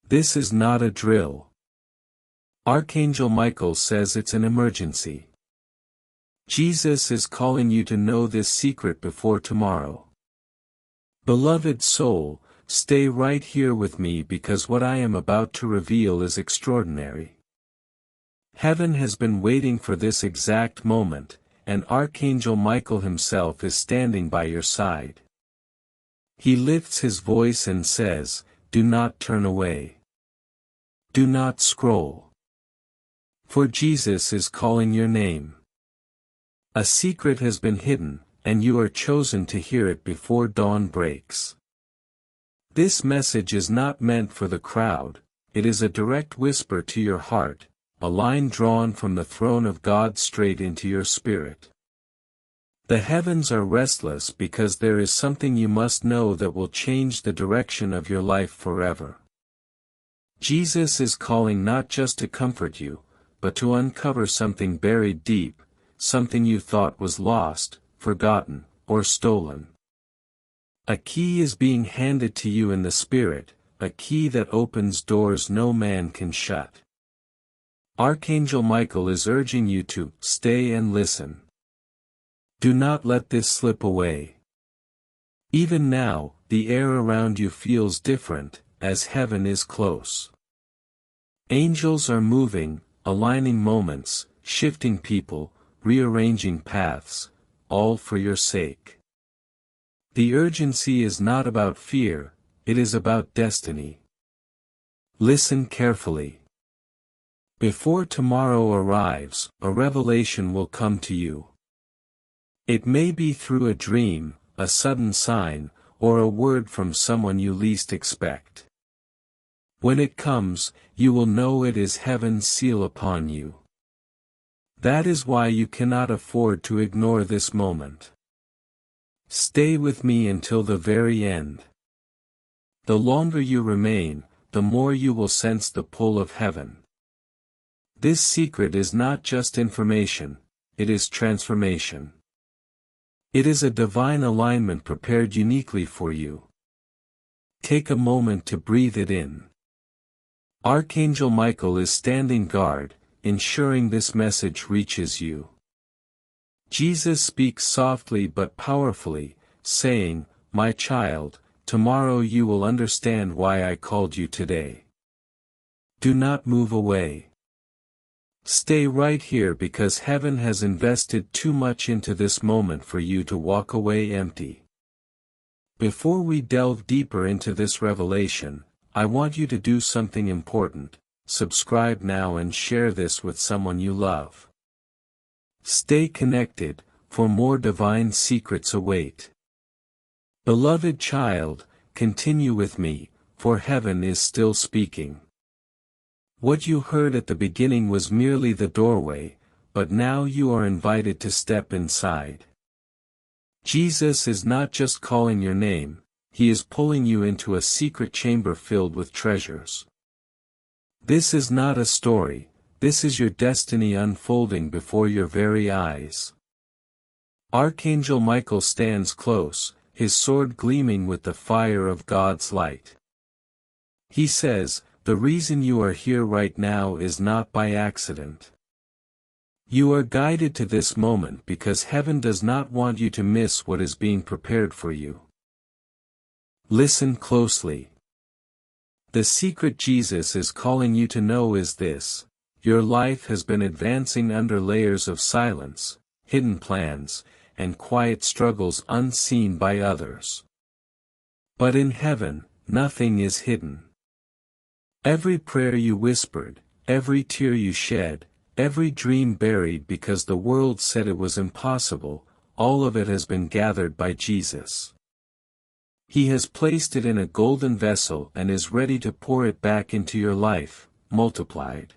This is not a drill. Archangel Michael says it's an emergency. Jesus is calling you to know this secret before tomorrow. Beloved soul, stay right here with me because what I am about to reveal is extraordinary. Heaven has been waiting for this exact moment, and Archangel Michael himself is standing by your side. He lifts his voice and says, "Do not turn away. Do not scroll. For Jesus is calling your name. A secret has been hidden, and you are chosen to hear it before dawn breaks." This message is not meant for the crowd, it is a direct whisper to your heart, a line drawn from the throne of God straight into your spirit. The heavens are restless because there is something you must know that will change the direction of your life forever. Jesus is calling not just to comfort you, but to uncover something buried deep, something you thought was lost, forgotten, or stolen. A key is being handed to you in the Spirit, a key that opens doors no man can shut. Archangel Michael is urging you to stay and listen. Do not let this slip away. Even now, the air around you feels different, as heaven is close. Angels are moving, aligning moments, shifting people, rearranging paths, all for your sake. The urgency is not about fear, it is about destiny. Listen carefully. Before tomorrow arrives, a revelation will come to you. It may be through a dream, a sudden sign, or a word from someone you least expect. When it comes, you will know it is heaven's seal upon you. That is why you cannot afford to ignore this moment. Stay with me until the very end. The longer you remain, the more you will sense the pull of heaven. This secret is not just information, it is transformation. It is a divine alignment prepared uniquely for you. Take a moment to breathe it in. Archangel Michael is standing guard, ensuring this message reaches you. Jesus speaks softly but powerfully, saying, "My child, tomorrow you will understand why I called you today. Do not move away. Stay right here because heaven has invested too much into this moment for you to walk away empty." Before we delve deeper into this revelation, I want you to do something important. Subscribe now and share this with someone you love. Stay connected, for more divine secrets await. Beloved child, continue with me, for heaven is still speaking. What you heard at the beginning was merely the doorway, but now you are invited to step inside. Jesus is not just calling your name, he is pulling you into a secret chamber filled with treasures. This is not a story. This is your destiny unfolding before your very eyes. Archangel Michael stands close, his sword gleaming with the fire of God's light. He says, "The reason you are here right now is not by accident. You are guided to this moment because heaven does not want you to miss what is being prepared for you." Listen closely. The secret Jesus is calling you to know is this. Your life has been advancing under layers of silence, hidden plans, and quiet struggles unseen by others. But in heaven, nothing is hidden. Every prayer you whispered, every tear you shed, every dream buried because the world said it was impossible, all of it has been gathered by Jesus. He has placed it in a golden vessel and is ready to pour it back into your life, multiplied.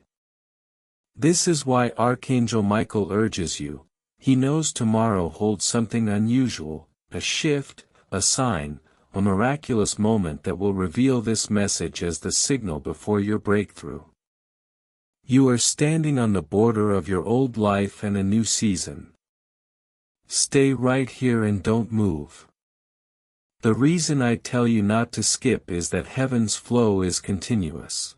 This is why Archangel Michael urges you. He knows tomorrow holds something unusual, a shift, a sign, a miraculous moment that will reveal this message as the signal before your breakthrough. You are standing on the border of your old life and a new season. Stay right here and don't move. The reason I tell you not to skip is that heaven's flow is continuous.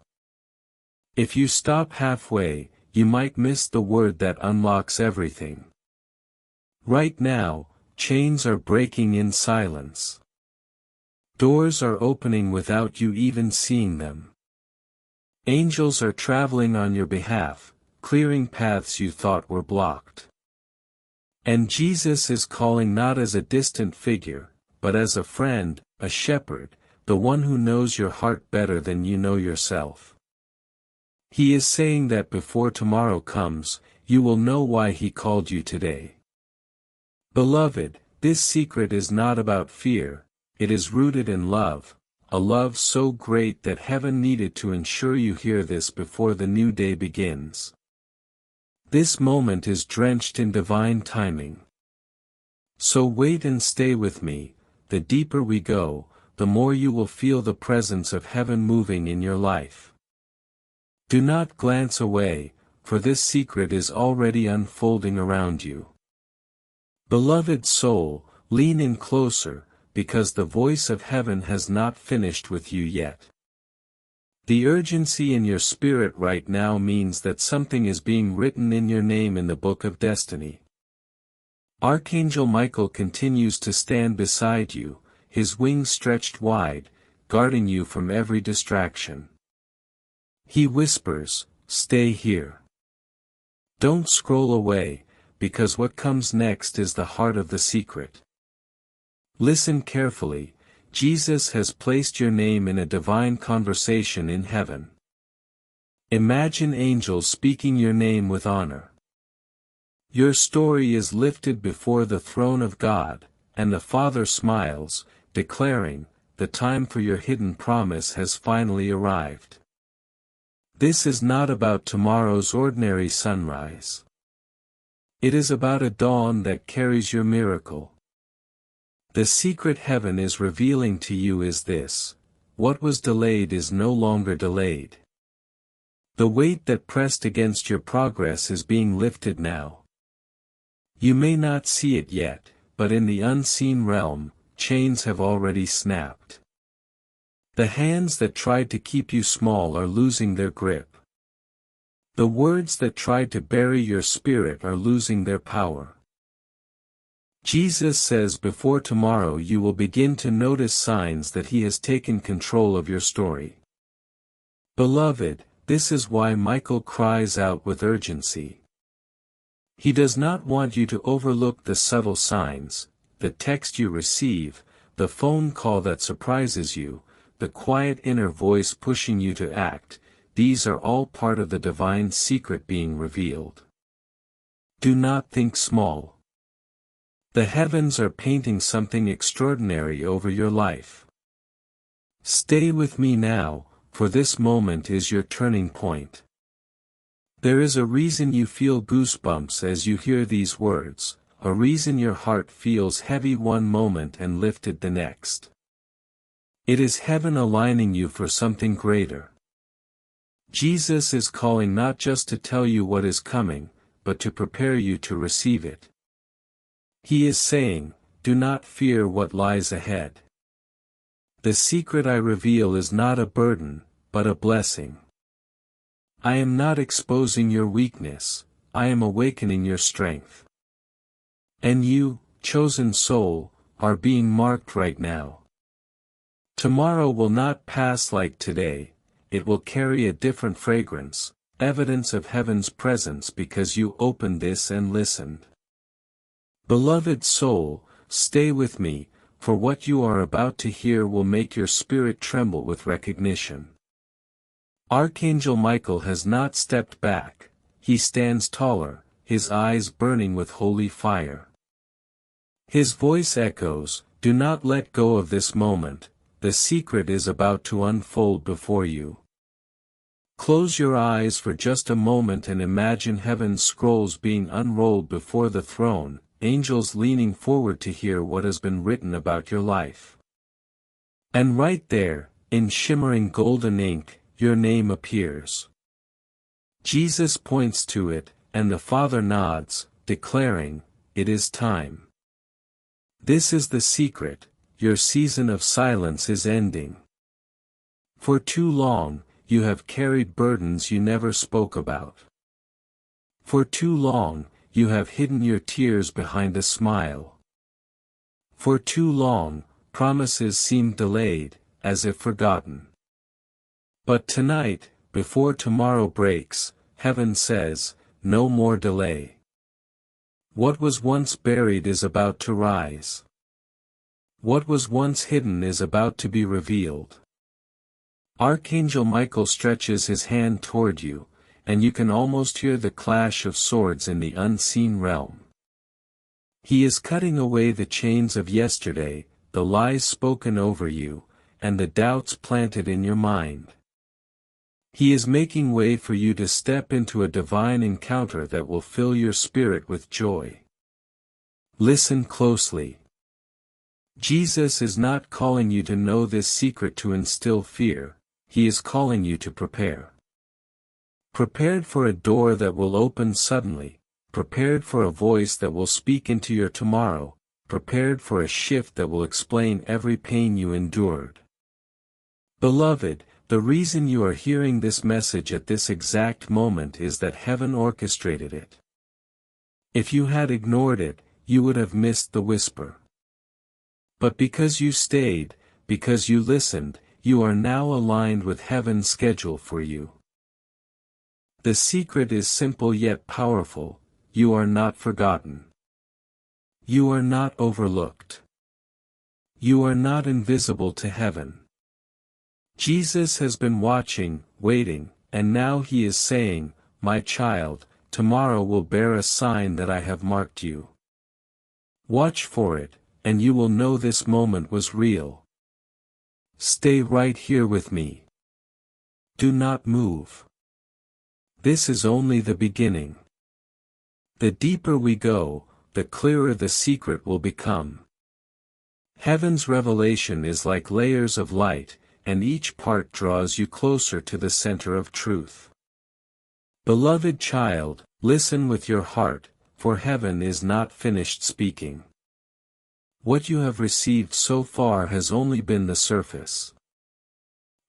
If you stop halfway, you might miss the word that unlocks everything. Right now, chains are breaking in silence. Doors are opening without you even seeing them. Angels are traveling on your behalf, clearing paths you thought were blocked. And Jesus is calling not as a distant figure, but as a friend, a shepherd, the one who knows your heart better than you know yourself. He is saying that before tomorrow comes, you will know why he called you today. Beloved, this secret is not about fear, it is rooted in love, a love so great that heaven needed to ensure you hear this before the new day begins. This moment is drenched in divine timing. So wait and stay with me. The deeper we go, the more you will feel the presence of heaven moving in your life. Do not glance away, for this secret is already unfolding around you. Beloved soul, lean in closer, because the voice of heaven has not finished with you yet. The urgency in your spirit right now means that something is being written in your name in the book of destiny. Archangel Michael continues to stand beside you, his wings stretched wide, guarding you from every distraction. He whispers, "Stay here. Don't scroll away, because what comes next is the heart of the secret." Listen carefully, Jesus has placed your name in a divine conversation in heaven. Imagine angels speaking your name with honor. Your story is lifted before the throne of God, and the Father smiles, declaring, "The time for your hidden promise has finally arrived." This is not about tomorrow's ordinary sunrise. It is about a dawn that carries your miracle. The secret heaven is revealing to you is this: what was delayed is no longer delayed. The weight that pressed against your progress is being lifted now. You may not see it yet, but in the unseen realm, chains have already snapped. The hands that tried to keep you small are losing their grip. The words that tried to bury your spirit are losing their power. Jesus says before tomorrow you will begin to notice signs that he has taken control of your story. Beloved, this is why Michael cries out with urgency. He does not want you to overlook the subtle signs, the text you receive, the phone call that surprises you, the quiet inner voice pushing you to act. These are all part of the divine secret being revealed. Do not think small. The heavens are painting something extraordinary over your life. Stay with me now, for this moment is your turning point. There is a reason you feel goosebumps as you hear these words, a reason your heart feels heavy one moment and lifted the next. It is heaven aligning you for something greater. Jesus is calling not just to tell you what is coming, but to prepare you to receive it. He is saying, "Do not fear what lies ahead. The secret I reveal is not a burden, but a blessing. I am not exposing your weakness, I am awakening your strength. And you, chosen soul, are being marked right now. Tomorrow will not pass like today, it will carry a different fragrance, evidence of heaven's presence because you opened this and listened. Beloved soul, stay with me, for what you are about to hear will make your spirit tremble with recognition. Archangel Michael has not stepped back, he stands taller, his eyes burning with holy fire. His voice echoes, "Do not let go of this moment, the secret is about to unfold before you." Close your eyes for just a moment and imagine heaven's scrolls being unrolled before the throne, angels leaning forward to hear what has been written about your life. And right there, in shimmering golden ink, your name appears. Jesus points to it, and the Father nods, declaring, "It is time." This is the secret, your season of silence is ending. For too long, you have carried burdens you never spoke about. For too long, you have hidden your tears behind a smile. For too long, promises seemed delayed, as if forgotten. But tonight, before tomorrow breaks, heaven says, no more delay. What was once buried is about to rise. What was once hidden is about to be revealed. Archangel Michael stretches his hand toward you, and you can almost hear the clash of swords in the unseen realm. He is cutting away the chains of yesterday, the lies spoken over you, and the doubts planted in your mind. He is making way for you to step into a divine encounter that will fill your spirit with joy. Listen closely. Jesus is not calling you to know this secret to instill fear, he is calling you to prepare. Prepared for a door that will open suddenly, prepared for a voice that will speak into your tomorrow, prepared for a shift that will explain every pain you endured. Beloved, the reason you are hearing this message at this exact moment is that heaven orchestrated it. If you had ignored it, you would have missed the whisper. But because you stayed, because you listened, you are now aligned with heaven's schedule for you. The secret is simple yet powerful: you are not forgotten. You are not overlooked. You are not invisible to heaven. Jesus has been watching, waiting, and now he is saying, my child, tomorrow will bear a sign that I have marked you. Watch for it, and you will know this moment was real. Stay right here with me. Do not move. This is only the beginning. The deeper we go, the clearer the secret will become. Heaven's revelation is like layers of light, and each part draws you closer to the center of truth. Beloved child, listen with your heart, for heaven is not finished speaking. What you have received so far has only been the surface.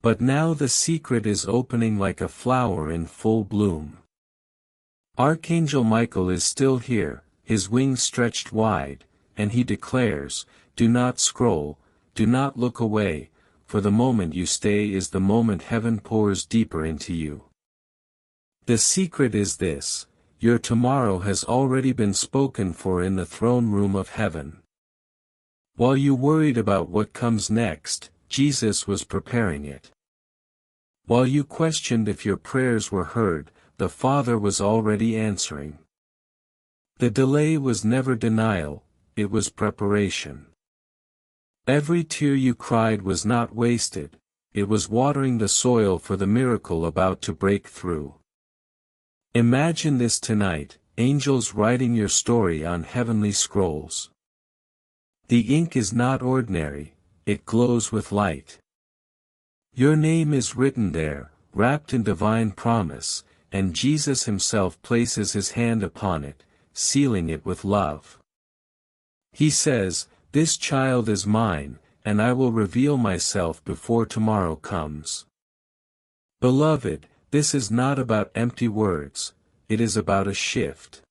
But now the secret is opening like a flower in full bloom. Archangel Michael is still here, his wings stretched wide, and he declares, do not scroll, do not look away, for the moment you stay is the moment heaven pours deeper into you. The secret is this: your tomorrow has already been spoken for in the throne room of heaven. While you worried about what comes next, Jesus was preparing it. While you questioned if your prayers were heard, the Father was already answering. The delay was never denial, it was preparation. Every tear you cried was not wasted, it was watering the soil for the miracle about to break through. Imagine this tonight: angels writing your story on heavenly scrolls. The ink is not ordinary, it glows with light. Your name is written there, wrapped in divine promise, and Jesus himself places his hand upon it, sealing it with love. He says, this child is mine, and I will reveal myself before tomorrow comes. Beloved, this is not about empty words, it is about a shift.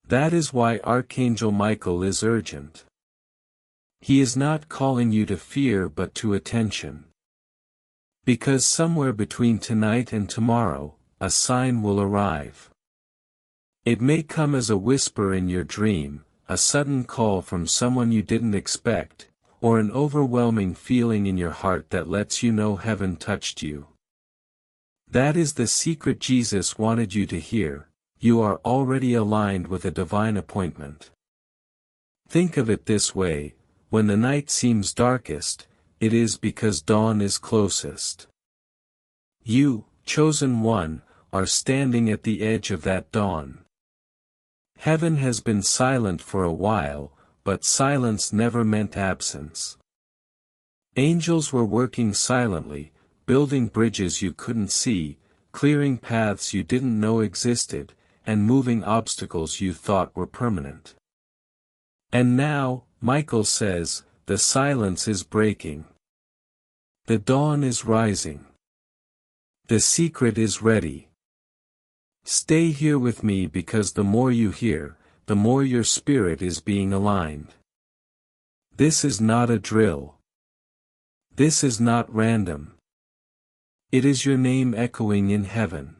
That is why Archangel Michael is urgent. He is not calling you to fear but to attention. Because somewhere between tonight and tomorrow, a sign will arrive. It may come as a whisper in your dream, a sudden call from someone you didn't expect, or an overwhelming feeling in your heart that lets you know heaven touched you. That is the secret Jesus wanted you to hear: you are already aligned with a divine appointment. Think of it this way: when the night seems darkest, it is because dawn is closest. You, chosen one, are standing at the edge of that dawn. Heaven has been silent for a while, but silence never meant absence. Angels were working silently, building bridges you couldn't see, clearing paths you didn't know existed, and moving obstacles you thought were permanent. And now, Michael says, the silence is breaking. The dawn is rising. The secret is ready. Stay here with me because the more you hear, the more your spirit is being aligned. This is not a drill. This is not random. It is your name echoing in heaven.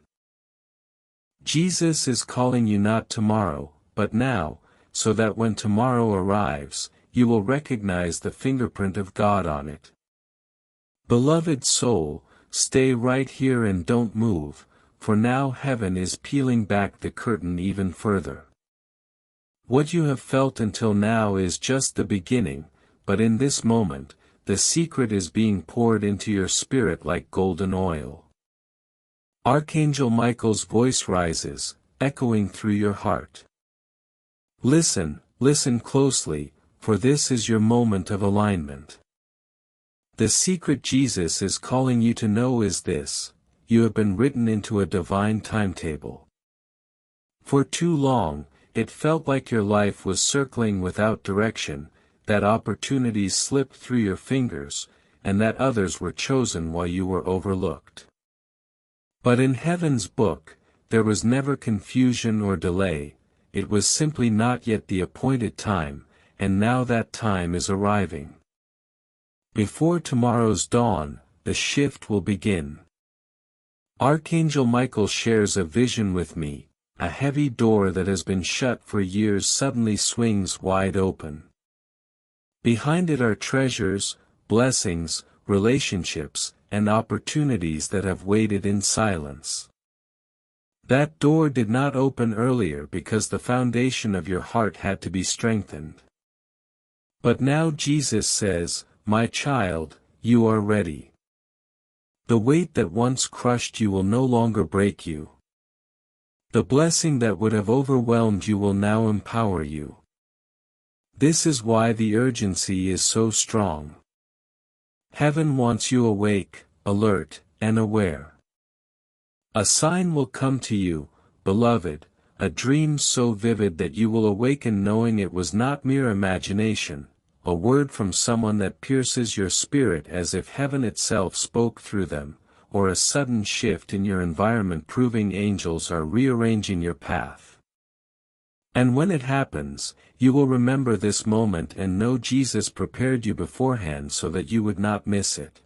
Jesus is calling you not tomorrow, but now, so that when tomorrow arrives, you will recognize the fingerprint of God on it. Beloved soul, stay right here and don't move, for now heaven is peeling back the curtain even further. What you have felt until now is just the beginning, but in this moment, the secret is being poured into your spirit like golden oil. Archangel Michael's voice rises, echoing through your heart. Listen, listen closely, for this is your moment of alignment. The secret Jesus is calling you to know is this: you have been written into a divine timetable. For too long, it felt like your life was circling without direction, that opportunities slipped through your fingers, and that others were chosen while you were overlooked. But in heaven's book, there was never confusion or delay, it was simply not yet the appointed time, and now that time is arriving. Before tomorrow's dawn, the shift will begin. Archangel Michael shares a vision with me: a heavy door that has been shut for years suddenly swings wide open. Behind it are treasures, blessings, relationships, and opportunities that have waited in silence. That door did not open earlier because the foundation of your heart had to be strengthened. But now Jesus says, "My child, you are ready. The weight that once crushed you will no longer break you. The blessing that would have overwhelmed you will now empower you." This is why the urgency is so strong. Heaven wants you awake, alert, and aware. A sign will come to you, beloved, a dream so vivid that you will awaken knowing it was not mere imagination, a word from someone that pierces your spirit as if heaven itself spoke through them, or a sudden shift in your environment proving angels are rearranging your path. And when it happens, you will remember this moment and know Jesus prepared you beforehand so that you would not miss it.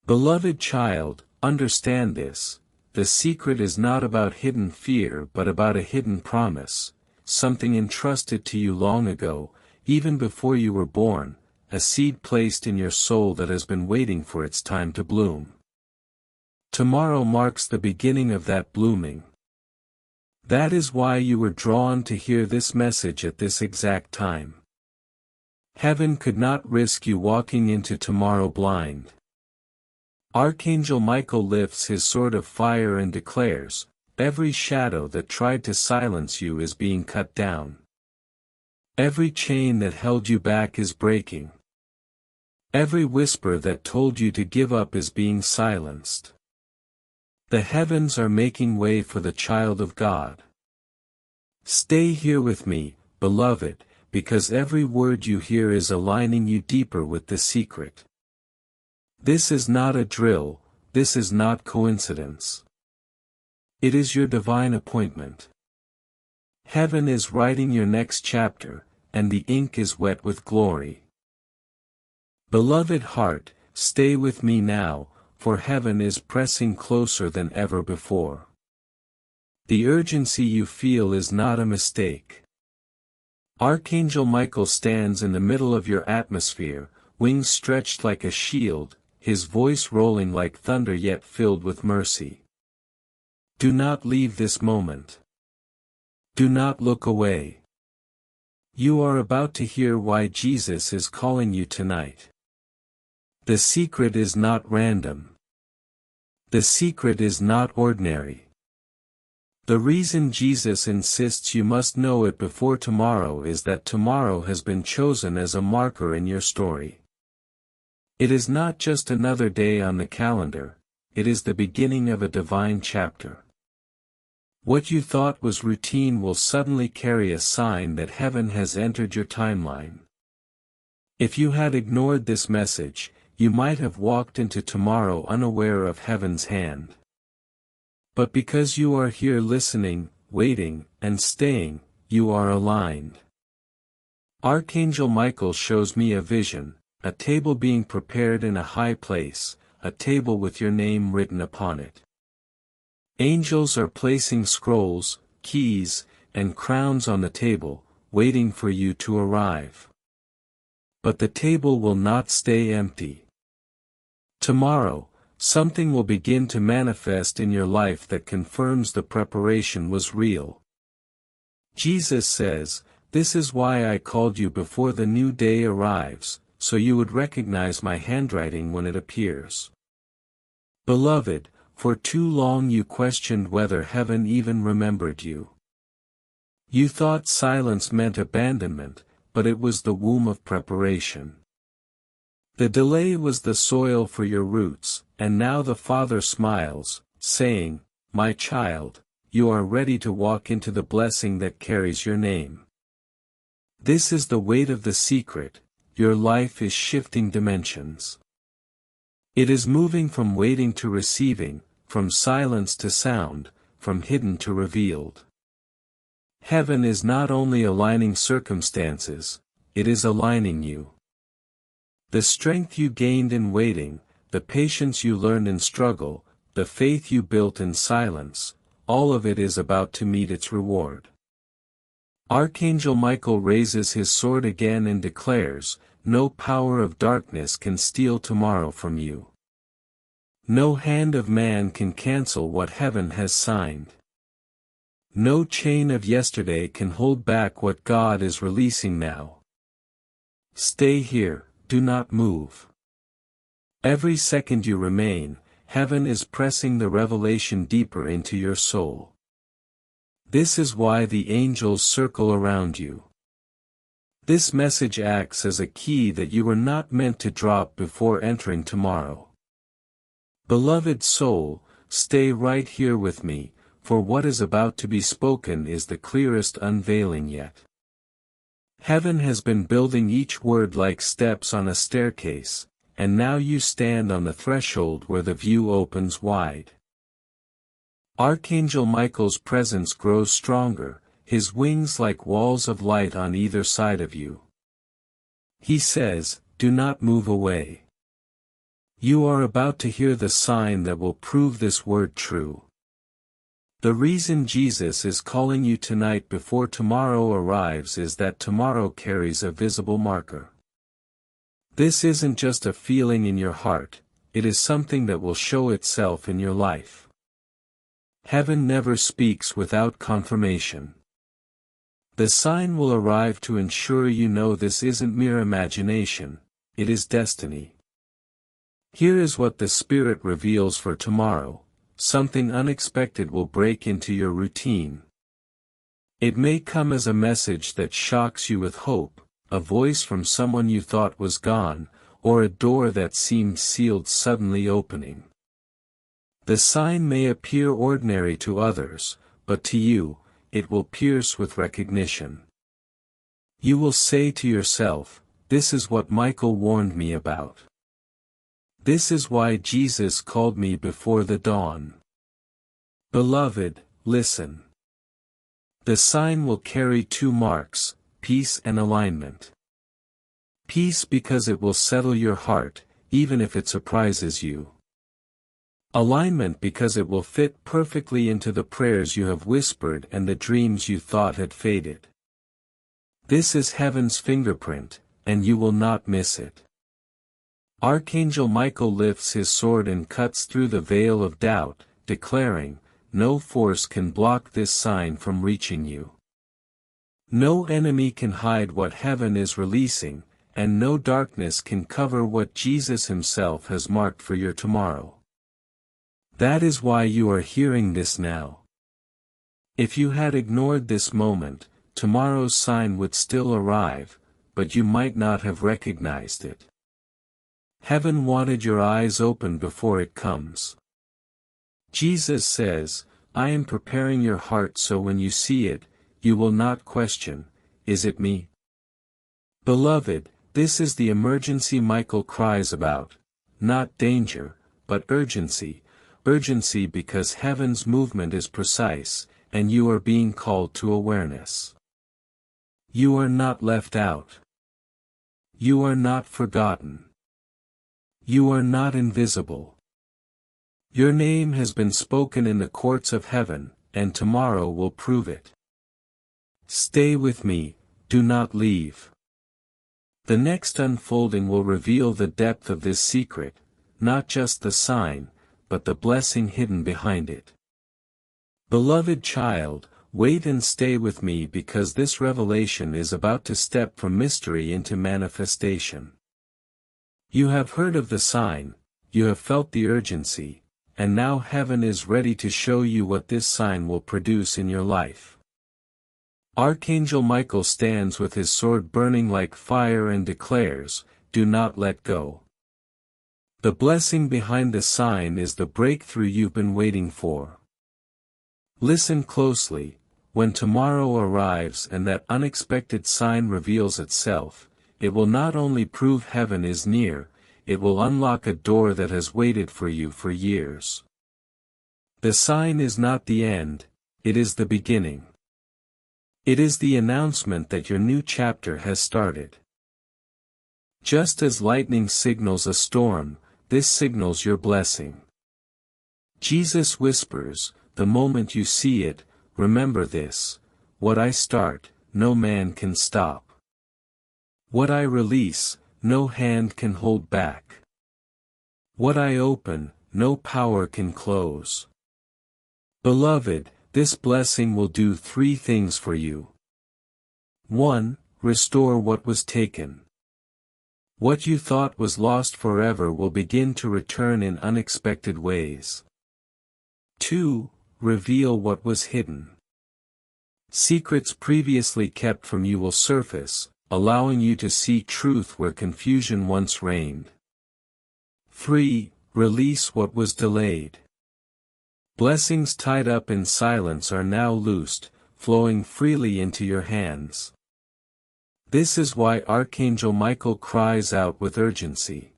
Beloved child, understand this: the secret is not about hidden fear but about a hidden promise, something entrusted to you long ago, even before you were born, a seed placed in your soul that has been waiting for its time to bloom. Tomorrow marks the beginning of that blooming. That is why you were drawn to hear this message at this exact time. Heaven could not risk you walking into tomorrow blind. Archangel Michael lifts his sword of fire and declares, "Every shadow that tried to silence you is being cut down. Every chain that held you back is breaking. Every whisper that told you to give up is being silenced. The heavens are making way for the child of God. Stay here with me, beloved, because every word you hear is aligning you deeper with the secret. This is not a drill, this is not coincidence. It is your divine appointment. Heaven is writing your next chapter, and the ink is wet with glory. Beloved heart, stay with me now, for heaven is pressing closer than ever before. The urgency you feel is not a mistake. Archangel Michael stands in the middle of your atmosphere, wings stretched like a shield, his voice rolling like thunder yet filled with mercy. Do not leave this moment. Do not look away. You are about to hear why Jesus is calling you tonight. The secret is not random. The secret is not ordinary. The reason Jesus insists you must know it before tomorrow is that tomorrow has been chosen as a marker in your story. It is not just another day on the calendar, it is the beginning of a divine chapter. What you thought was routine will suddenly carry a sign that heaven has entered your timeline. If you had ignored this message, you might have walked into tomorrow unaware of heaven's hand. But because you are here listening, waiting, and staying, you are aligned. Archangel Michael shows me a vision, a table being prepared in a high place, a table with your name written upon it. Angels are placing scrolls, keys, and crowns on the table, waiting for you to arrive. But the table will not stay empty. Tomorrow, something will begin to manifest in your life that confirms the preparation was real. Jesus says, "This is why I called you before the new day arrives, so you would recognize my handwriting when it appears." Beloved, for too long you questioned whether heaven even remembered you. You thought silence meant abandonment, but it was the womb of preparation. The delay was the soil for your roots, and now the Father smiles, saying, "My child, you are ready to walk into the blessing that carries your name." This is the weight of the secret, your life is shifting dimensions. It is moving from waiting to receiving, from silence to sound, from hidden to revealed. Heaven is not only aligning circumstances, it is aligning you. The strength you gained in waiting, the patience you learned in struggle, the faith you built in silence, all of it is about to meet its reward. Archangel Michael raises his sword again and declares, "No power of darkness can steal tomorrow from you. No hand of man can cancel what heaven has signed. No chain of yesterday can hold back what God is releasing now. Stay here, do not move. Every second you remain, heaven is pressing the revelation deeper into your soul. This is why the angels circle around you. This message acts as a key that you were not meant to drop before entering tomorrow. Beloved soul, stay right here with me, for what is about to be spoken is the clearest unveiling yet. Heaven has been building each word like steps on a staircase, and now you stand on the threshold where the view opens wide. Archangel Michael's presence grows stronger, his wings like walls of light on either side of you. He says, "Do not move away. You are about to hear the sign that will prove this word true." The reason Jesus is calling you tonight before tomorrow arrives is that tomorrow carries a visible marker. This isn't just a feeling in your heart, it is something that will show itself in your life. Heaven never speaks without confirmation. The sign will arrive to ensure you know this isn't mere imagination, it is destiny. Here is what the Spirit reveals for tomorrow. Something unexpected will break into your routine. It may come as a message that shocks you with hope, a voice from someone you thought was gone, or a door that seemed sealed suddenly opening. The sign may appear ordinary to others, but to you, it will pierce with recognition. You will say to yourself, "This is what Michael warned me about. This is why Jesus called me before the dawn." Beloved, listen. The sign will carry two marks, peace and alignment. Peace because it will settle your heart, even if it surprises you. Alignment because it will fit perfectly into the prayers you have whispered and the dreams you thought had faded. This is heaven's fingerprint, and you will not miss it. Archangel Michael lifts his sword and cuts through the veil of doubt, declaring, "No force can block this sign from reaching you. No enemy can hide what heaven is releasing, and no darkness can cover what Jesus himself has marked for your tomorrow." That is why you are hearing this now. If you had ignored this moment, tomorrow's sign would still arrive, but you might not have recognized it. Heaven wanted your eyes open before it comes. Jesus says, "I am preparing your heart so when you see it, you will not question, 'Is it me?'" Beloved, This is the emergency Michael cries about, not danger, but urgency, urgency because heaven's movement is precise, and you are being called to awareness. You are not left out. You are not forgotten. You are not invisible. Your name has been spoken in the courts of heaven, and tomorrow will prove it. Stay with me, do not leave. The next unfolding will reveal the depth of this secret, not just the sign, but the blessing hidden behind it. Beloved child, wait and stay with me because this revelation is about to step from mystery into manifestation. You have heard of the sign, you have felt the urgency, and now heaven is ready to show you what this sign will produce in your life. Archangel Michael stands with his sword burning like fire and declares, "Do not let go." The blessing behind the sign is the breakthrough you've been waiting for. Listen closely, when tomorrow arrives and that unexpected sign reveals itself, it will not only prove heaven is near, it will unlock a door that has waited for you for years. The sign is not the end, it is the beginning. It is the announcement that your new chapter has started. Just as lightning signals a storm, this signals your blessing. Jesus whispers, the moment you see it, remember this, what I start, no man can stop. What I release, no hand can hold back. What I open, no power can close. Beloved, this blessing will do 3 things for you. 1. Restore what was taken. What you thought was lost forever will begin to return in unexpected ways. 2. Reveal what was hidden. Secrets previously kept from you will surface, allowing you to see truth where confusion once reigned. 3. Release what was delayed. Blessings tied up in silence are now loosed, flowing freely into your hands. This is why Archangel Michael cries out with urgency.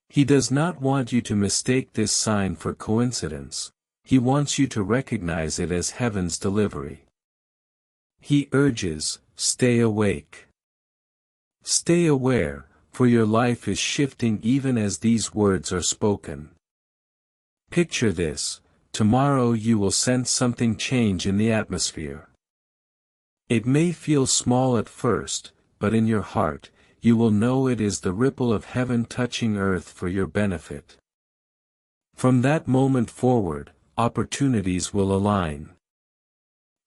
He does not want you to mistake this sign for coincidence, he wants you to recognize it as heaven's delivery. He urges, stay awake. Stay aware, for your life is shifting even as these words are spoken. Picture this. Tomorrow you will sense something change in the atmosphere. It may feel small at first, but in your heart, you will know it is the ripple of heaven touching earth for your benefit. From that moment forward, opportunities will align.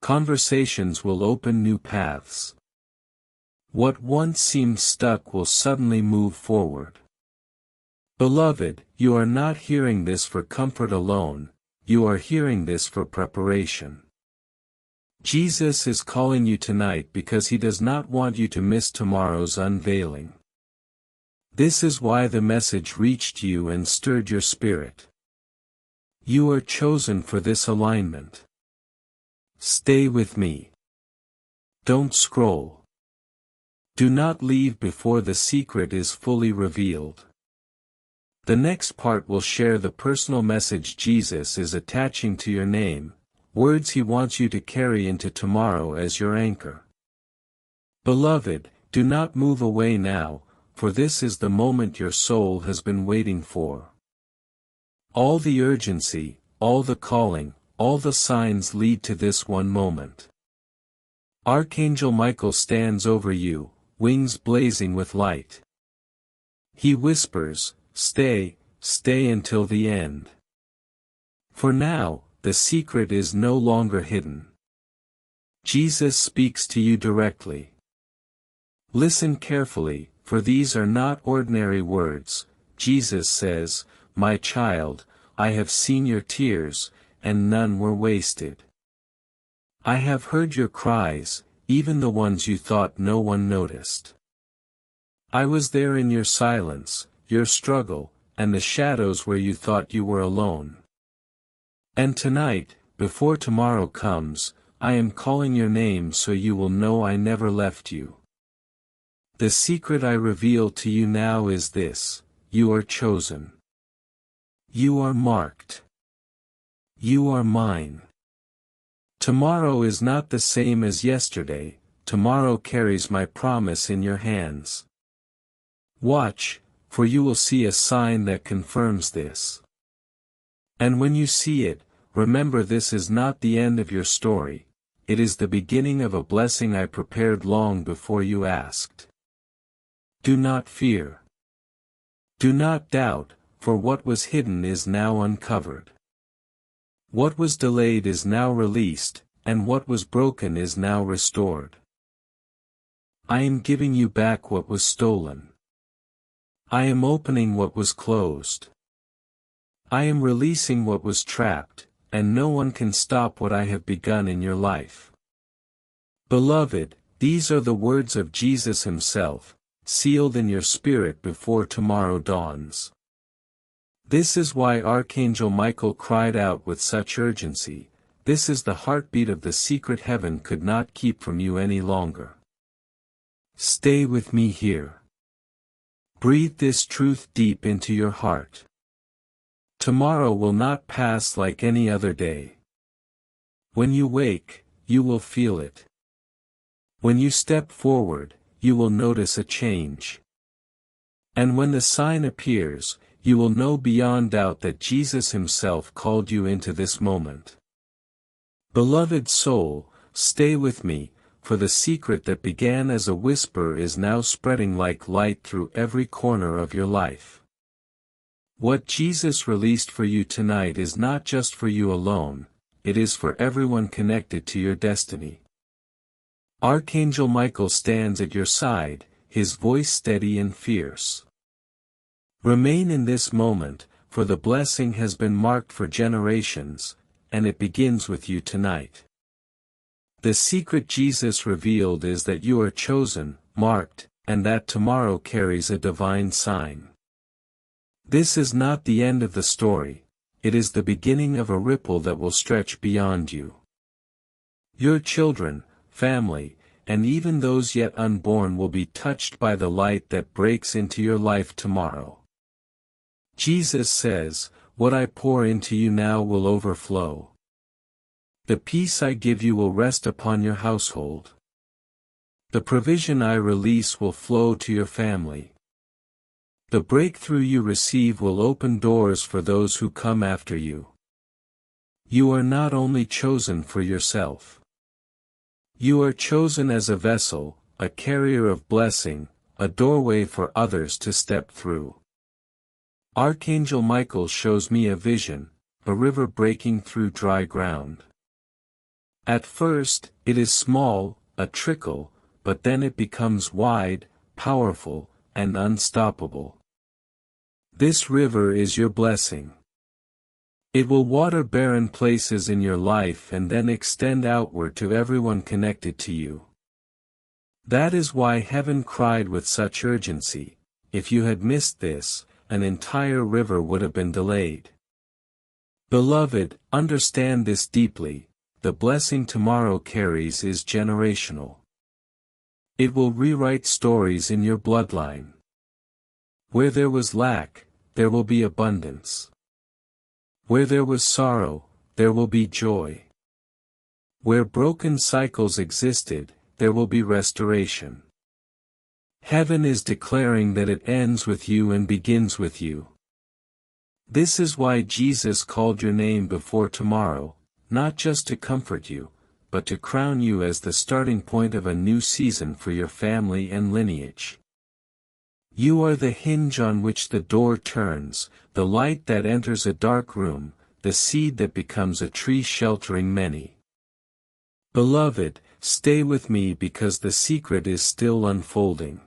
Conversations will open new paths. What once seemed stuck will suddenly move forward. Beloved, you are not hearing this for comfort alone. You are hearing this for preparation. Jesus is calling you tonight because he does not want you to miss tomorrow's unveiling. This is why the message reached you and stirred your spirit. You are chosen for this alignment. Stay with me. Don't scroll. Do not leave before the secret is fully revealed. The next part will share the personal message Jesus is attaching to your name, words he wants you to carry into tomorrow as your anchor. Beloved, do not move away now, for this is the moment your soul has been waiting for. All the urgency, all the calling, all the signs lead to this one moment. Archangel Michael stands over you, wings blazing with light. He whispers, stay, stay until the end. For now, the secret is no longer hidden. Jesus speaks to you directly. Listen carefully, for these are not ordinary words. Jesus says, "My child, I have seen your tears, and none were wasted. I have heard your cries, even the ones you thought no one noticed. I was there in your silence, your struggle, and the shadows where you thought you were alone. And tonight, before tomorrow comes, I am calling your name so you will know I never left you. The secret I reveal to you now is this: you are chosen. You are marked. You are mine. Tomorrow is not the same as yesterday. Tomorrow carries my promise in your hands. Watch, for you will see a sign that confirms this. And when you see it, remember this is not the end of your story, it is the beginning of a blessing I prepared long before you asked. Do not fear. Do not doubt, for what was hidden is now uncovered. What was delayed is now released, and what was broken is now restored. I am giving you back what was stolen. I am opening what was closed. I am releasing what was trapped, and no one can stop what I have begun in your life. Beloved, these are the words of Jesus himself, sealed in your spirit before tomorrow dawns. This is why Archangel Michael cried out with such urgency. This is the heartbeat of the secret heaven could not keep from you any longer. Stay with me here. Breathe this truth deep into your heart. Tomorrow will not pass like any other day. When you wake, you will feel it. When you step forward, you will notice a change. And when the sign appears, you will know beyond doubt that Jesus himself called you into this moment. Beloved soul, stay with me, for the secret that began as a whisper is now spreading like light through every corner of your life. What Jesus released for you tonight is not just for you alone, it is for everyone connected to your destiny. Archangel Michael stands at your side, his voice steady and fierce. Remain in this moment, for the blessing has been marked for generations, and it begins with you tonight. The secret Jesus revealed is that you are chosen, marked, and that tomorrow carries a divine sign. This is not the end of the story, it is the beginning of a ripple that will stretch beyond you. Your children, family, and even those yet unborn will be touched by the light that breaks into your life tomorrow. Jesus says, "What I pour into you now will overflow. The peace I give you will rest upon your household. The provision I release will flow to your family. The breakthrough you receive will open doors for those who come after you. You are not only chosen for yourself. You are chosen as a vessel, a carrier of blessing, a doorway for others to step through." Archangel Michael shows me a vision, a river breaking through dry ground. At first, it is small, a trickle, but then it becomes wide, powerful, and unstoppable. This river is your blessing. It will water barren places in your life and then extend outward to everyone connected to you. That is why heaven cried with such urgency. If you had missed this, an entire river would have been delayed. Beloved, understand this deeply, the blessing tomorrow carries is generational. It will rewrite stories in your bloodline. Where there was lack, there will be abundance. Where there was sorrow, there will be joy. Where broken cycles existed, there will be restoration. Heaven is declaring that it ends with you and begins with you. This is why Jesus called your name before tomorrow, not just to comfort you, but to crown you as the starting point of a new season for your family and lineage. You are the hinge on which the door turns, the light that enters a dark room, the seed that becomes a tree sheltering many. Beloved, stay with me because the secret is still unfolding.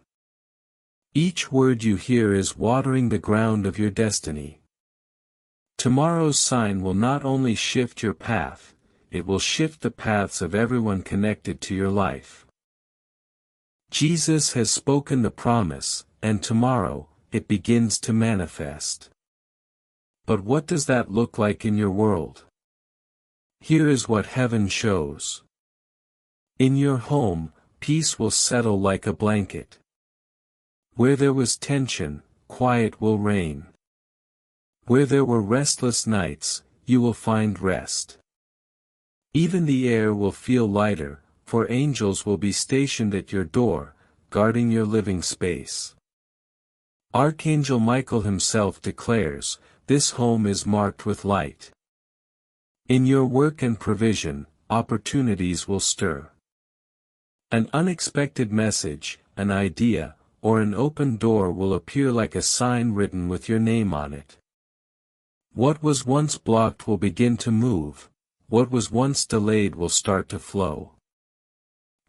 Each word you hear is watering the ground of your destiny. Tomorrow's sign will not only shift your path, it will shift the paths of everyone connected to your life. Jesus has spoken the promise, and tomorrow, it begins to manifest. But what does that look like in your world? Here is what heaven shows. In your home, peace will settle like a blanket. Where there was tension, quiet will reign. Where there were restless nights, you will find rest. Even the air will feel lighter, for angels will be stationed at your door, guarding your living space. Archangel Michael himself declares, "This home is marked with light." In your work and provision, opportunities will stir. An unexpected message, an idea, or an open door will appear like a sign written with your name on it. What was once blocked will begin to move, what was once delayed will start to flow.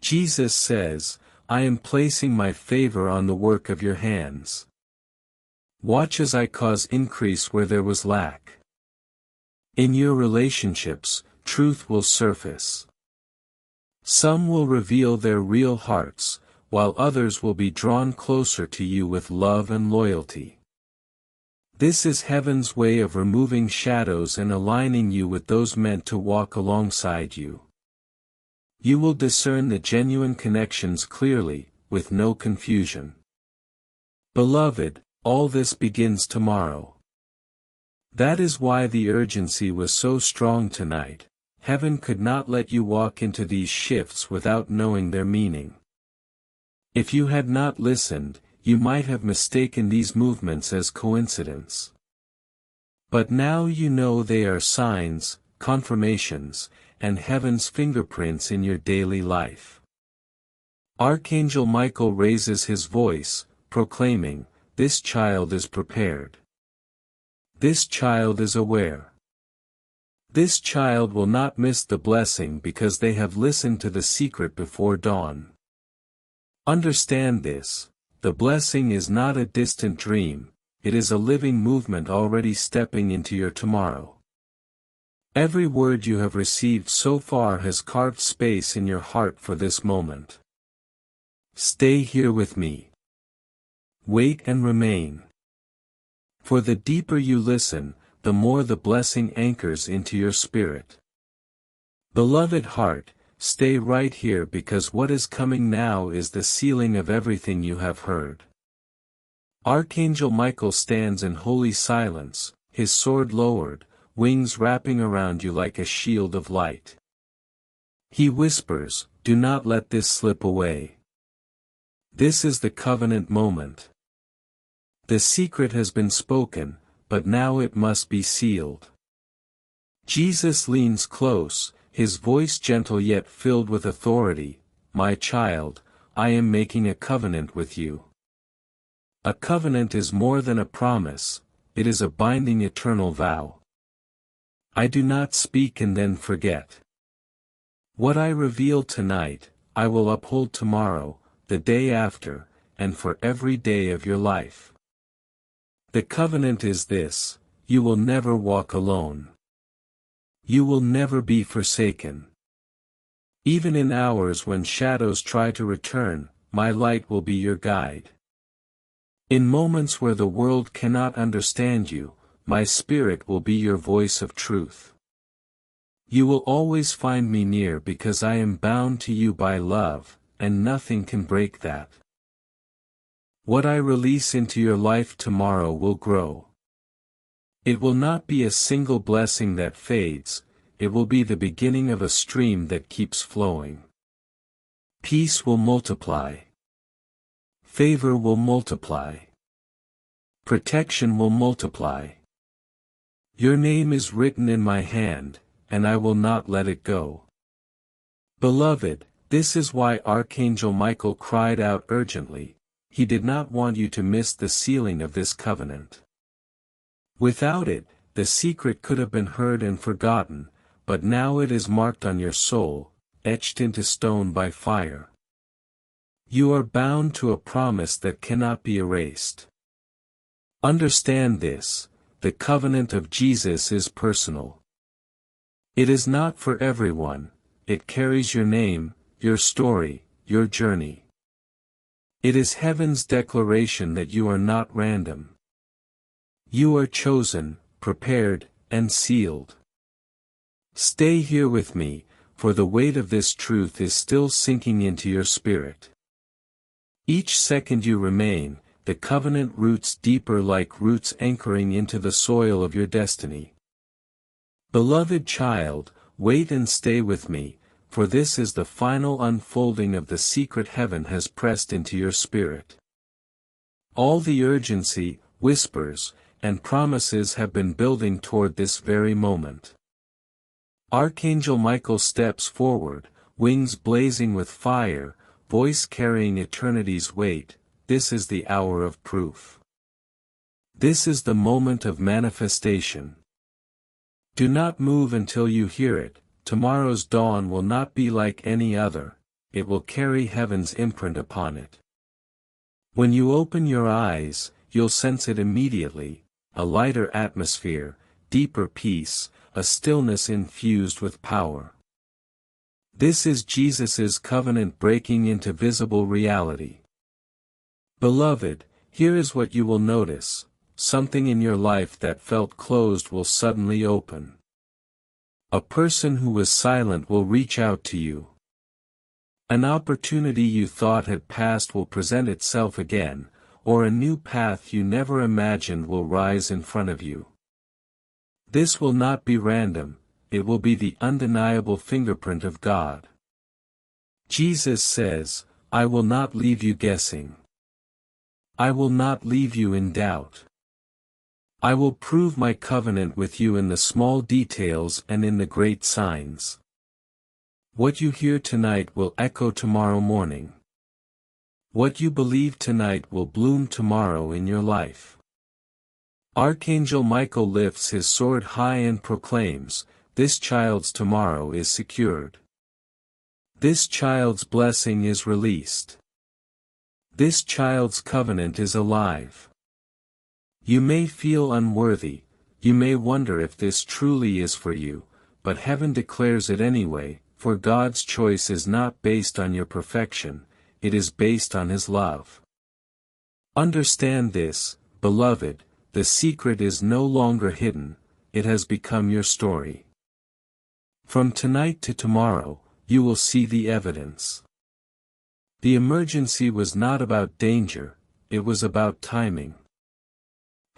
Jesus says, "I am placing my favor on the work of your hands. Watch as I cause increase where there was lack." In your relationships, truth will surface. Some will reveal their real hearts, while others will be drawn closer to you with love and loyalty. This is heaven's way of removing shadows and aligning you with those meant to walk alongside you. You will discern the genuine connections clearly, with no confusion. Beloved, all this begins tomorrow. That is why the urgency was so strong tonight. Heaven could not let you walk into these shifts without knowing their meaning. If you had not listened, you might have mistaken these movements as coincidence. But now you know they are signs, confirmations, and heaven's fingerprints in your daily life. Archangel Michael raises his voice, proclaiming, "This child is prepared. This child is aware. This child will not miss the blessing because they have listened to the secret before dawn." Understand this, the blessing is not a distant dream, it is a living movement already stepping into your tomorrow. Every word you have received so far has carved space in your heart for this moment. Stay here with me. Wait and remain. For the deeper you listen, the more the blessing anchors into your spirit. Beloved heart, stay right here because what is coming now is the sealing of everything you have heard. Archangel Michael stands in holy silence, his sword lowered, wings wrapping around you like a shield of light. He whispers, "Do not let this slip away. This is the covenant moment. The secret has been spoken, but now it must be sealed." Jesus leans close, his voice gentle yet filled with authority. "My child, I am making a covenant with you." A covenant is more than a promise, it is a binding eternal vow. I do not speak and then forget. What I reveal tonight, I will uphold tomorrow, the day after, and for every day of your life. The covenant is this: you will never walk alone. You will never be forsaken. Even in hours when shadows try to return, my light will be your guide. In moments where the world cannot understand you, my spirit will be your voice of truth. You will always find me near because I am bound to you by love, and nothing can break that. What I release into your life tomorrow will grow. It will not be a single blessing that fades, it will be the beginning of a stream that keeps flowing. Peace will multiply. Favor will multiply. Protection will multiply. Your name is written in my hand, and I will not let it go. Beloved, this is why Archangel Michael cried out urgently. He did not want you to miss the sealing of this covenant. Without it, the secret could have been heard and forgotten, but now it is marked on your soul, etched into stone by fire. You are bound to a promise that cannot be erased. Understand this, the covenant of Jesus is personal. It is not for everyone, it carries your name, your story, your journey. It is heaven's declaration that you are not random. You are chosen, prepared, and sealed. Stay here with me, for the weight of this truth is still sinking into your spirit. Each second you remain, the covenant roots deeper like roots anchoring into the soil of your destiny. Beloved child, wait and stay with me, for this is the final unfolding of the secret heaven has pressed into your spirit. All the urgency, whispers, and promises have been building toward this very moment. Archangel Michael steps forward, wings blazing with fire, voice carrying eternity's weight. This is the hour of proof. This is the moment of manifestation. Do not move until you hear it. Tomorrow's dawn will not be like any other, it will carry heaven's imprint upon it. When you open your eyes, you'll sense it immediately, a lighter atmosphere, deeper peace, a stillness infused with power. This is Jesus' covenant breaking into visible reality. Beloved, here is what you will notice: something in your life that felt closed will suddenly open. A person who was silent will reach out to you. An opportunity you thought had passed will present itself again, or a new path you never imagined will rise in front of you. This will not be random, it will be the undeniable fingerprint of God. Jesus says, "I will not leave you guessing. I will not leave you in doubt. I will prove my covenant with you in the small details and in the great signs." What you hear tonight will echo tomorrow morning. What you believe tonight will bloom tomorrow in your life. Archangel Michael lifts his sword high and proclaims, "This child's tomorrow is secured. This child's blessing is released. This child's covenant is alive." You may feel unworthy, you may wonder if this truly is for you, but heaven declares it anyway, for God's choice is not based on your perfection, it is based on His love. Understand this, beloved, the secret is no longer hidden, it has become your story. From tonight to tomorrow, you will see the evidence. The emergency was not about danger, it was about timing.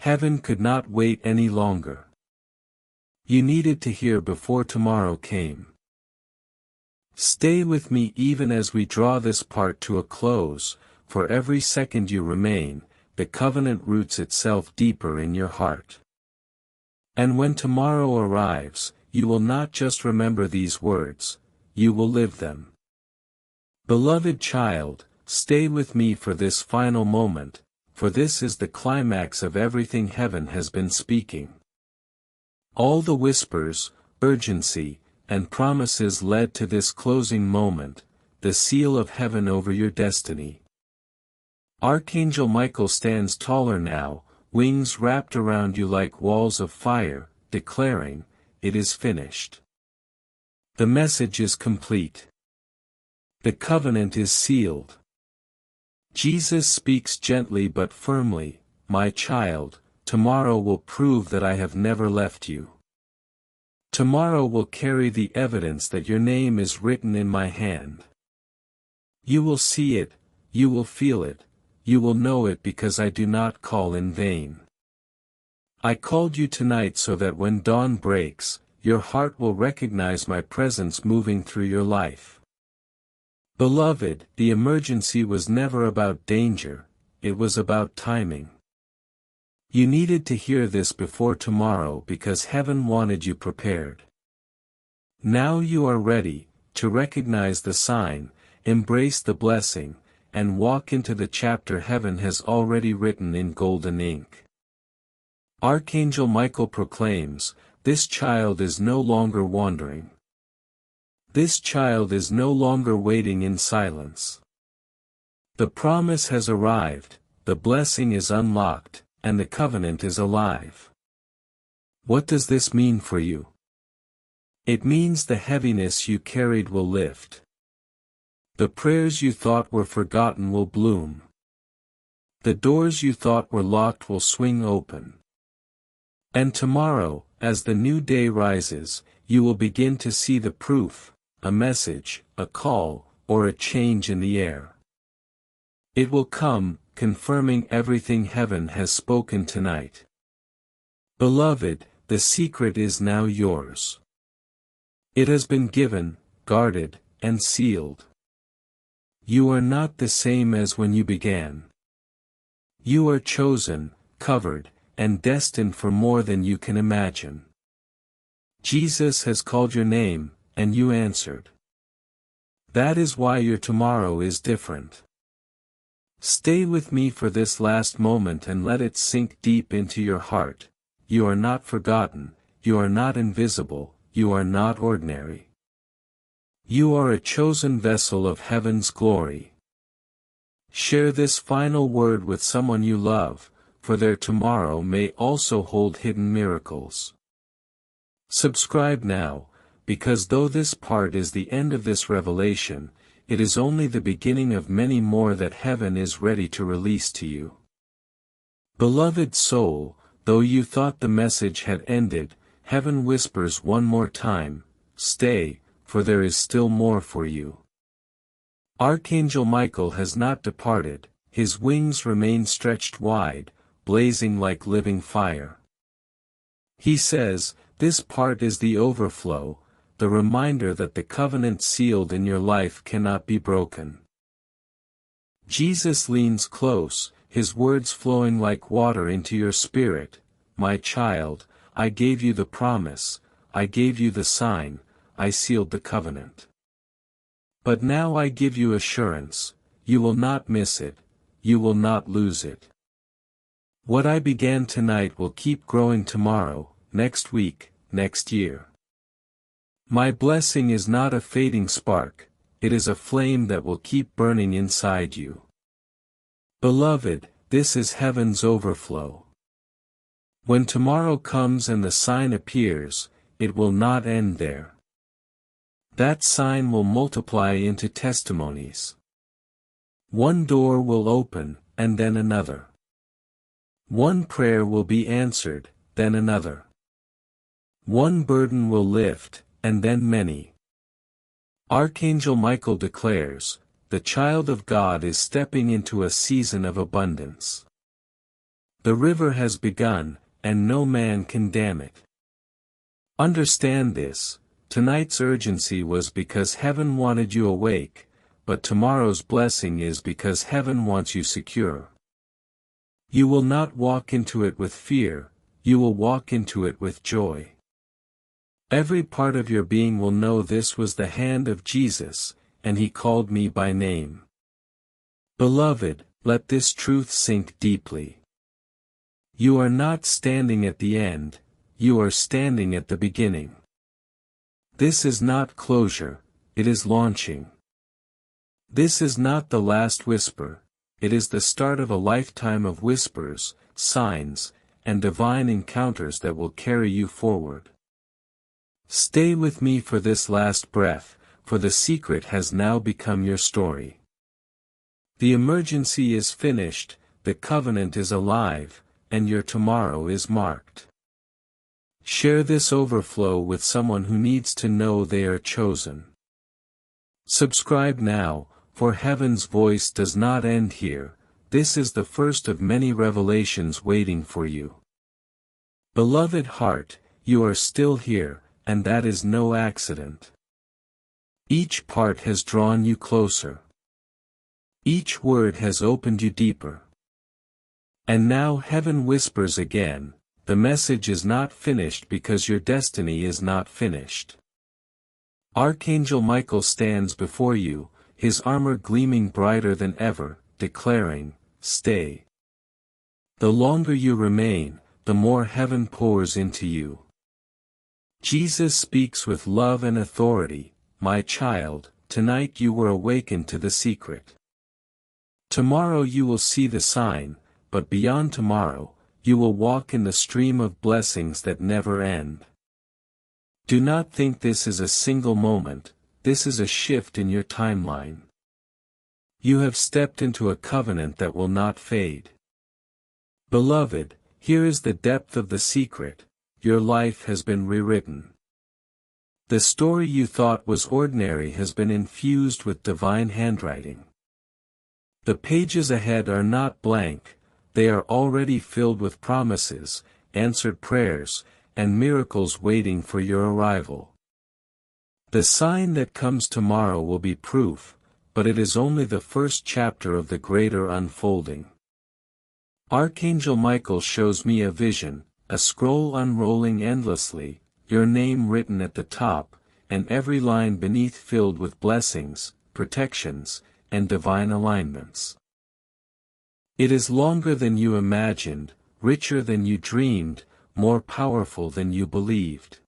Heaven could not wait any longer. You needed to hear before tomorrow came. Stay with me even as we draw this part to a close, for every second you remain, the covenant roots itself deeper in your heart. And when tomorrow arrives, you will not just remember these words, you will live them. Beloved child, stay with me for this final moment, for this is the climax of everything heaven has been speaking. All the whispers, urgency, and promises led to this closing moment, the seal of heaven over your destiny. Archangel Michael stands taller now, wings wrapped around you like walls of fire, declaring, "It is finished. The message is complete. The covenant is sealed." Jesus speaks gently but firmly, "My child, tomorrow will prove that I have never left you. Tomorrow will carry the evidence that your name is written in my hand. You will see it, you will feel it, you will know it because I do not call in vain. I called you tonight so that when dawn breaks, your heart will recognize my presence moving through your life." Beloved, the emergency was never about danger, it was about timing. You needed to hear this before tomorrow because heaven wanted you prepared. Now you are ready, to recognize the sign, embrace the blessing, and walk into the chapter heaven has already written in golden ink. Archangel Michael proclaims, "This child is no longer wandering. This child is no longer waiting in silence. The promise has arrived, the blessing is unlocked, and the covenant is alive." What does this mean for you? It means the heaviness you carried will lift. The prayers you thought were forgotten will bloom. The doors you thought were locked will swing open. And tomorrow, as the new day rises, you will begin to see the proof, a message, a call, or a change in the air. It will come, confirming everything heaven has spoken tonight. Beloved, the secret is now yours. It has been given, guarded, and sealed. You are not the same as when you began. You are chosen, covered, and destined for more than you can imagine. Jesus has called your name, and you answered. That is why your tomorrow is different. Stay with me for this last moment and let it sink deep into your heart. You are not forgotten, you are not invisible, you are not ordinary. You are a chosen vessel of heaven's glory. Share this final word with someone you love, for their tomorrow may also hold hidden miracles. Subscribe now, because though this part is the end of this revelation, it is only the beginning of many more that heaven is ready to release to you. Beloved soul, though you thought the message had ended, heaven whispers one more time, stay, for there is still more for you. Archangel Michael has not departed, his wings remain stretched wide, blazing like living fire. He says, this part is the overflow, the reminder that the covenant sealed in your life cannot be broken. Jesus leans close, his words flowing like water into your spirit. My child, I gave you the promise, I gave you the sign, I sealed the covenant. But now I give you assurance, you will not miss it, you will not lose it. What I began tonight will keep growing tomorrow, next week, next year. My blessing is not a fading spark, it is a flame that will keep burning inside you. Beloved, this is heaven's overflow. When tomorrow comes and the sign appears, it will not end there. That sign will multiply into testimonies. One door will open, and then another. One prayer will be answered, then another. One burden will lift, and then many. Archangel Michael declares, the child of God is stepping into a season of abundance. The river has begun, and no man can dam it. Understand this, tonight's urgency was because heaven wanted you awake, but tomorrow's blessing is because heaven wants you secure. You will not walk into it with fear, you will walk into it with joy. Every part of your being will know this was the hand of Jesus, and he called me by name. Beloved, let this truth sink deeply. You are not standing at the end, you are standing at the beginning. This is not closure, it is launching. This is not the last whisper, it is the start of a lifetime of whispers, signs, and divine encounters that will carry you forward. Stay with me for this last breath, for the secret has now become your story. The emergency is finished, the covenant is alive, and your tomorrow is marked. Share this overflow with someone who needs to know they are chosen. Subscribe now, for heaven's voice does not end here, this is the first of many revelations waiting for you. Beloved heart, you are still here, and that is no accident. Each part has drawn you closer. Each word has opened you deeper. And now heaven whispers again, the message is not finished because your destiny is not finished. Archangel Michael stands before you, his armor gleaming brighter than ever, declaring, stay. The longer you remain, the more heaven pours into you. Jesus speaks with love and authority, my child, tonight you were awakened to the secret. Tomorrow you will see the sign, but beyond tomorrow, you will walk in the stream of blessings that never end. Do not think this is a single moment, this is a shift in your timeline. You have stepped into a covenant that will not fade. Beloved, here is the depth of the secret, your life has been rewritten. The story you thought was ordinary has been infused with divine handwriting. The pages ahead are not blank, they are already filled with promises, answered prayers, and miracles waiting for your arrival. The sign that comes tomorrow will be proof, but it is only the first chapter of the greater unfolding. Archangel Michael shows me a vision, a scroll unrolling endlessly, your name written at the top, and every line beneath filled with blessings, protections, and divine alignments. It is longer than you imagined, richer than you dreamed, more powerful than you believed.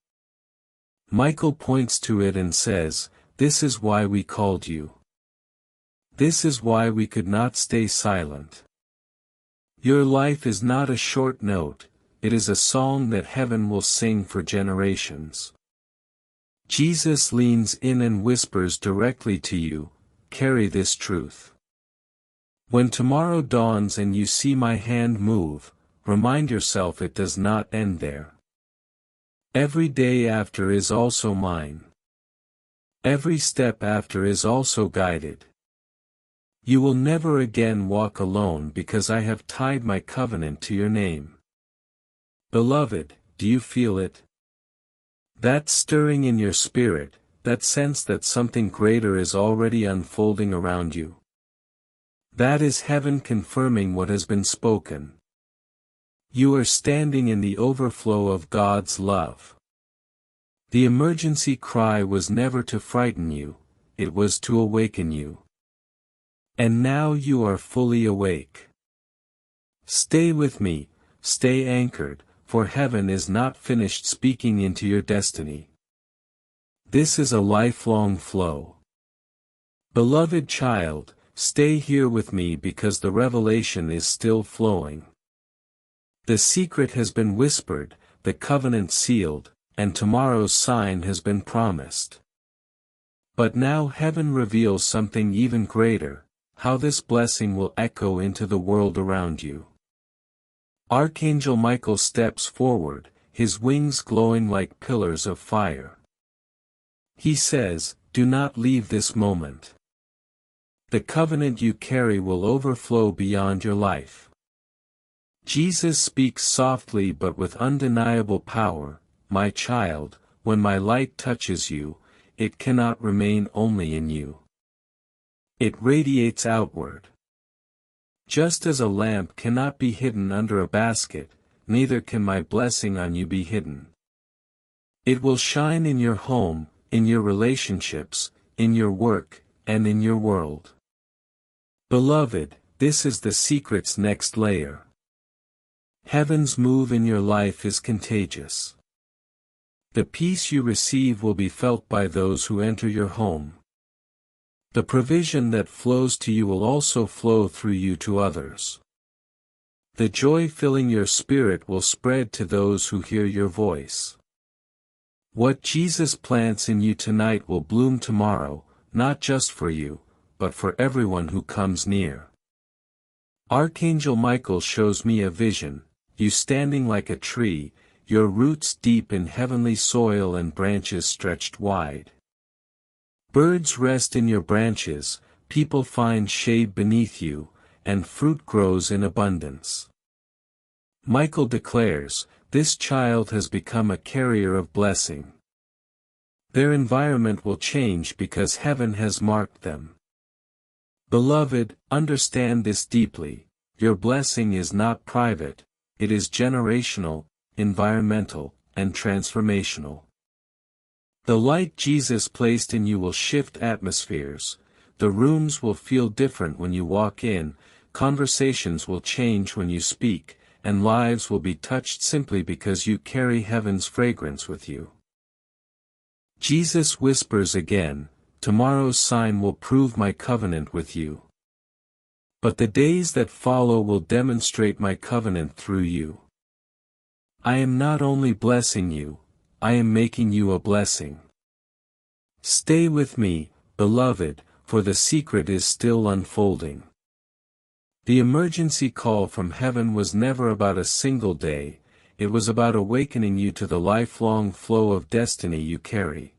Michael points to it and says, "This is why we called you. This is why we could not stay silent. Your life is not a short note, it is a song that heaven will sing for generations." Jesus leans in and whispers directly to you, "Carry this truth. When tomorrow dawns and you see my hand move, remind yourself it does not end there. Every day after is also mine. Every step after is also guided. You will never again walk alone because I have tied my covenant to your name." Beloved, do you feel it? That stirring in your spirit, that sense that something greater is already unfolding around you? That is heaven confirming what has been spoken. You are standing in the overflow of God's love. The emergency cry was never to frighten you, it was to awaken you. And now you are fully awake. Stay with me, stay anchored, for heaven is not finished speaking into your destiny. This is a lifelong flow. Beloved child, stay here with me because the revelation is still flowing. The secret has been whispered, the covenant sealed, and tomorrow's sign has been promised. But now heaven reveals something even greater, how this blessing will echo into the world around you. Archangel Michael steps forward, his wings glowing like pillars of fire. He says, "Do not leave this moment. The covenant you carry will overflow beyond your life." Jesus speaks softly but with undeniable power, "My child, when my light touches you, it cannot remain only in you. It radiates outward. Just as a lamp cannot be hidden under a basket, neither can my blessing on you be hidden. It will shine in your home, in your relationships, in your work, and in your world." Beloved, this is the secret's next layer. Heaven's move in your life is contagious. The peace you receive will be felt by those who enter your home. The provision that flows to you will also flow through you to others. The joy filling your spirit will spread to those who hear your voice. What Jesus plants in you tonight will bloom tomorrow, not just for you, but for everyone who comes near. Archangel Michael shows me a vision, you standing like a tree, your roots deep in heavenly soil and branches stretched wide. Birds rest in your branches, people find shade beneath you, and fruit grows in abundance. Michael declares, this child has become a carrier of blessing. Their environment will change because heaven has marked them. Beloved, understand this deeply, your blessing is not private, it is generational, environmental, and transformational. The light Jesus placed in you will shift atmospheres, the rooms will feel different when you walk in, conversations will change when you speak, and lives will be touched simply because you carry heaven's fragrance with you. Jesus whispers again, tomorrow's sign will prove my covenant with you. But the days that follow will demonstrate my covenant through you. I am not only blessing you, I am making you a blessing. Stay with me, beloved, for the secret is still unfolding. The emergency call from heaven was never about a single day, it was about awakening you to the lifelong flow of destiny you carry.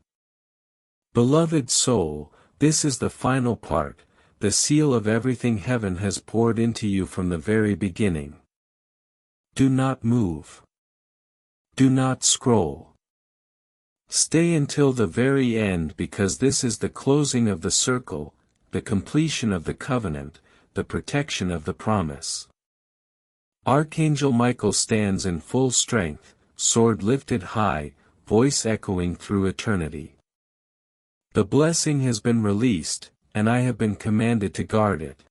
Beloved soul, this is the final part, the seal of everything heaven has poured into you from the very beginning. Do not move. Do not scroll. Stay until the very end, because this is the closing of the circle, the completion of the covenant, the protection of the promise. Archangel Michael stands in full strength, sword lifted high, voice echoing through eternity. The blessing has been released, and I have been commanded to guard it.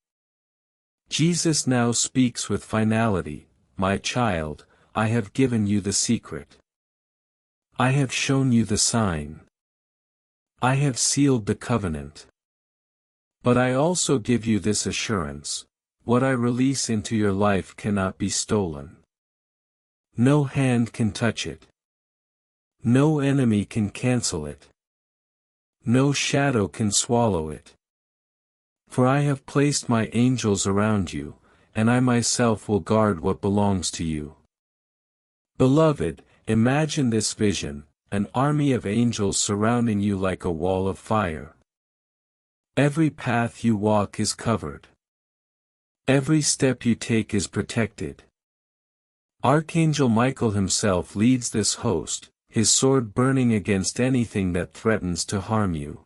Jesus now speaks with finality, "My child, I have given you the secret. I have shown you the sign. I have sealed the covenant. But I also give you this assurance: what I release into your life cannot be stolen. No hand can touch it. No enemy can cancel it. No shadow can swallow it. For I have placed my angels around you, and I myself will guard what belongs to you." Beloved, imagine this vision, an army of angels surrounding you like a wall of fire. Every path you walk is covered. Every step you take is protected. Archangel Michael himself leads this host, his sword burning against anything that threatens to harm you.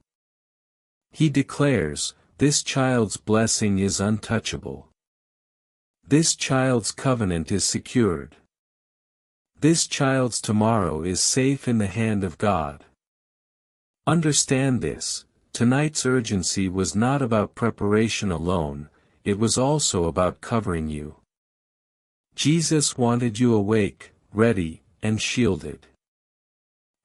He declares, "This child's blessing is untouchable. This child's covenant is secured. This child's tomorrow is safe in the hand of God." Understand this: tonight's urgency was not about preparation alone, it was also about covering you. Jesus wanted you awake, ready, and shielded.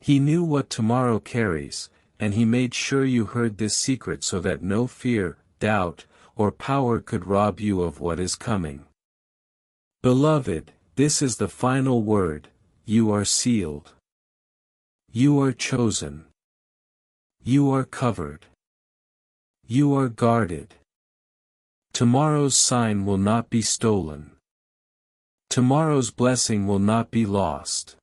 He knew what tomorrow carries, and he made sure you heard this secret so that no fear, doubt, or power could rob you of what is coming. Beloved, this is the final word: you are sealed. You are chosen. You are covered. You are guarded. Tomorrow's sign will not be stolen. Tomorrow's blessing will not be lost.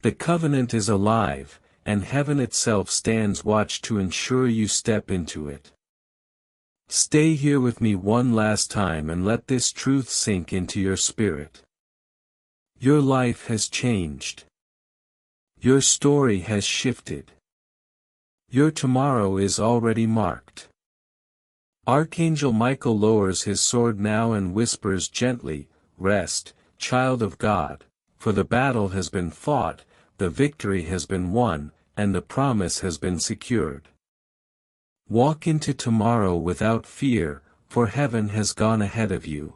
The covenant is alive, and heaven itself stands watch to ensure you step into it. Stay here with me one last time and let this truth sink into your spirit. Your life has changed. Your story has shifted. Your tomorrow is already marked. Archangel Michael lowers his sword now and whispers gently, "Rest, child of God, for the battle has been fought, the victory has been won, and the promise has been secured. Walk into tomorrow without fear, for heaven has gone ahead of you."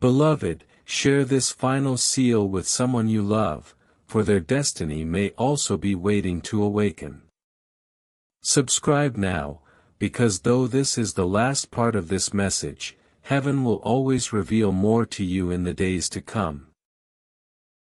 Beloved, share this final seal with someone you love, for their destiny may also be waiting to awaken. Subscribe now, because though this is the last part of this message, heaven will always reveal more to you in the days to come.